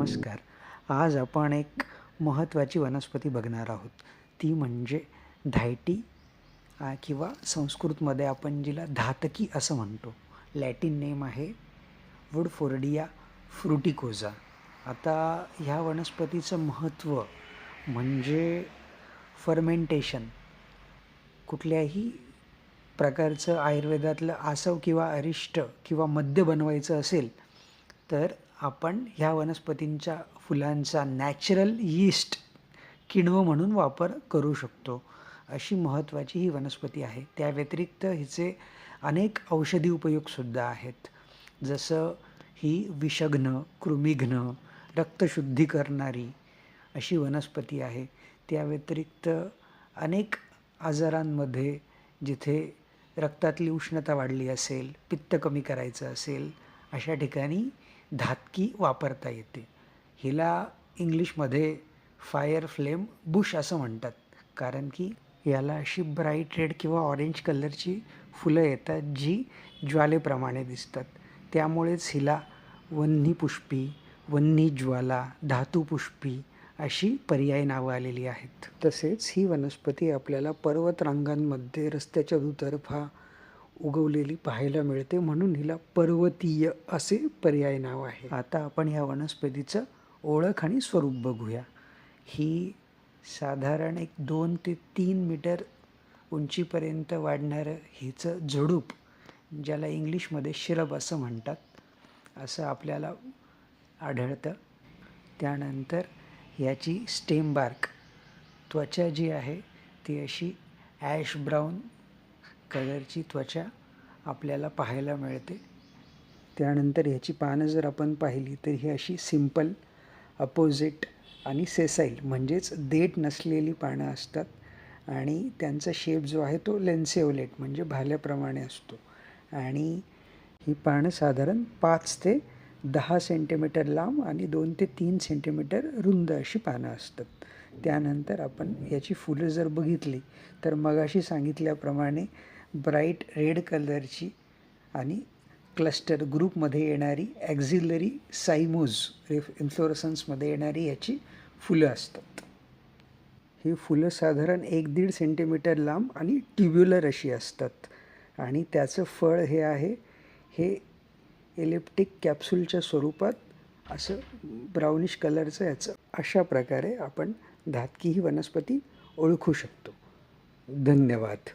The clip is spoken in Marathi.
नमस्कार. आज आपण एक महत्त्वाची वनस्पती बघणार आहोत. ती म्हणजे धायटी किंवा संस्कृतमध्ये आपण जिला धातकी असं म्हणतो. लॅटिन नेम आहे वुडफोर्डिया फ्रुटिकोजा. आता ह्या वनस्पतीचं महत्त्व म्हणजे फर्मेंटेशन. कुठल्याही प्रकारचं आयुर्वेदातलं आसव किंवा अरिष्ट किंवा मद्य बनवायचं असेल तर आपण ह्या वनस्पतींच्या फुलांचा नॅचरल यीस्ट किण्व म्हणून वापर करू शकतो. अशी महत्त्वाची ही वनस्पती आहे. त्या व्यतिरिक्त हिचे अनेक औषधी उपयोगसुद्धा आहेत. जसं ही विषघ्न, कृमिघ्न, रक्तशुद्धी करणारी अशी वनस्पती आहे. त्या व्यतिरिक्त अनेक आजारांमध्ये जिथे रक्तातली उष्णता वाढली असेल, पित्त कमी करायचं असेल, अशा ठिकाणी धातकी वापरता येते. हिला इंग्लिशमध्ये फायर फ्लेम बुश असं म्हणतात, कारण की याला अशी ब्राईट रेड किंवा ऑरेंज कलरची फुलं येतात जी ज्वालेप्रमाणे दिसतात. त्यामुळेच हिला वह्निपुष्पी, वह्निज्वाला, धातुपुष्पी अशी पर्यायी नावं आलेली आहेत. तसेच ही वनस्पती आपल्याला पर्वतरांगांमध्ये रस्त्याच्या दुतर्फा उगवलेली पाहायला मिळते, म्हणून हिला पर्वतीय असे पर्याय नाव आहे. आता आपण ह्या वनस्पतीचं ओळख आणि स्वरूप बघूया. ही साधारण 2 ते 3 मीटर उंचीपर्यंत वाढणारं हिचं झुडूप, ज्याला इंग्लिशमध्ये श्रब असं म्हणतात, असं आपल्याला आढळतं. त्यानंतर याची स्टेम बार्क त्वचा जी आहे ती अशी ॲश ब्राऊन कलरची त्वचा आपल्याला पाहायला मिळते. त्यानंतर ह्याची पानं जर आपण पाहिली तर ही अशी सिंपल, अपोजिट आणि सेसाईल म्हणजेच देठ नसलेली पानं असतात आणि त्यांचा शेप जो आहे तो लेन्सेओलेट म्हणजे भाल्याप्रमाणे असतो. आणि ही पानं साधारण 5 ते 10 सेंटीमीटर लांब आणि 2 ते 3 सेंटीमीटर रुंद अशी पानं असतात. त्यानंतर आपण याची फुलं जर बघितली तर मगाशी सांगितल्याप्रमाणे ब्राईट रेड कलरची आणि क्लस्टर ग्रुपमध्ये येणारी ॲक्झिलरी सायमोज इन्फ्लोरसन्समध्ये येणारी याची फुलं असतात. ही फुलं साधारण 1-1.5 सेंटीमीटर लांब आणि ट्युब्युलर अशी असतात आणि त्याचं फळ हे आहे, हे एलिप्टिक कॅप्सूलच्या स्वरूपात असं ब्राउनिश कलरचं याचं. अशा प्रकारे आपण धातकी ही वनस्पती ओळखू शकतो. धन्यवाद.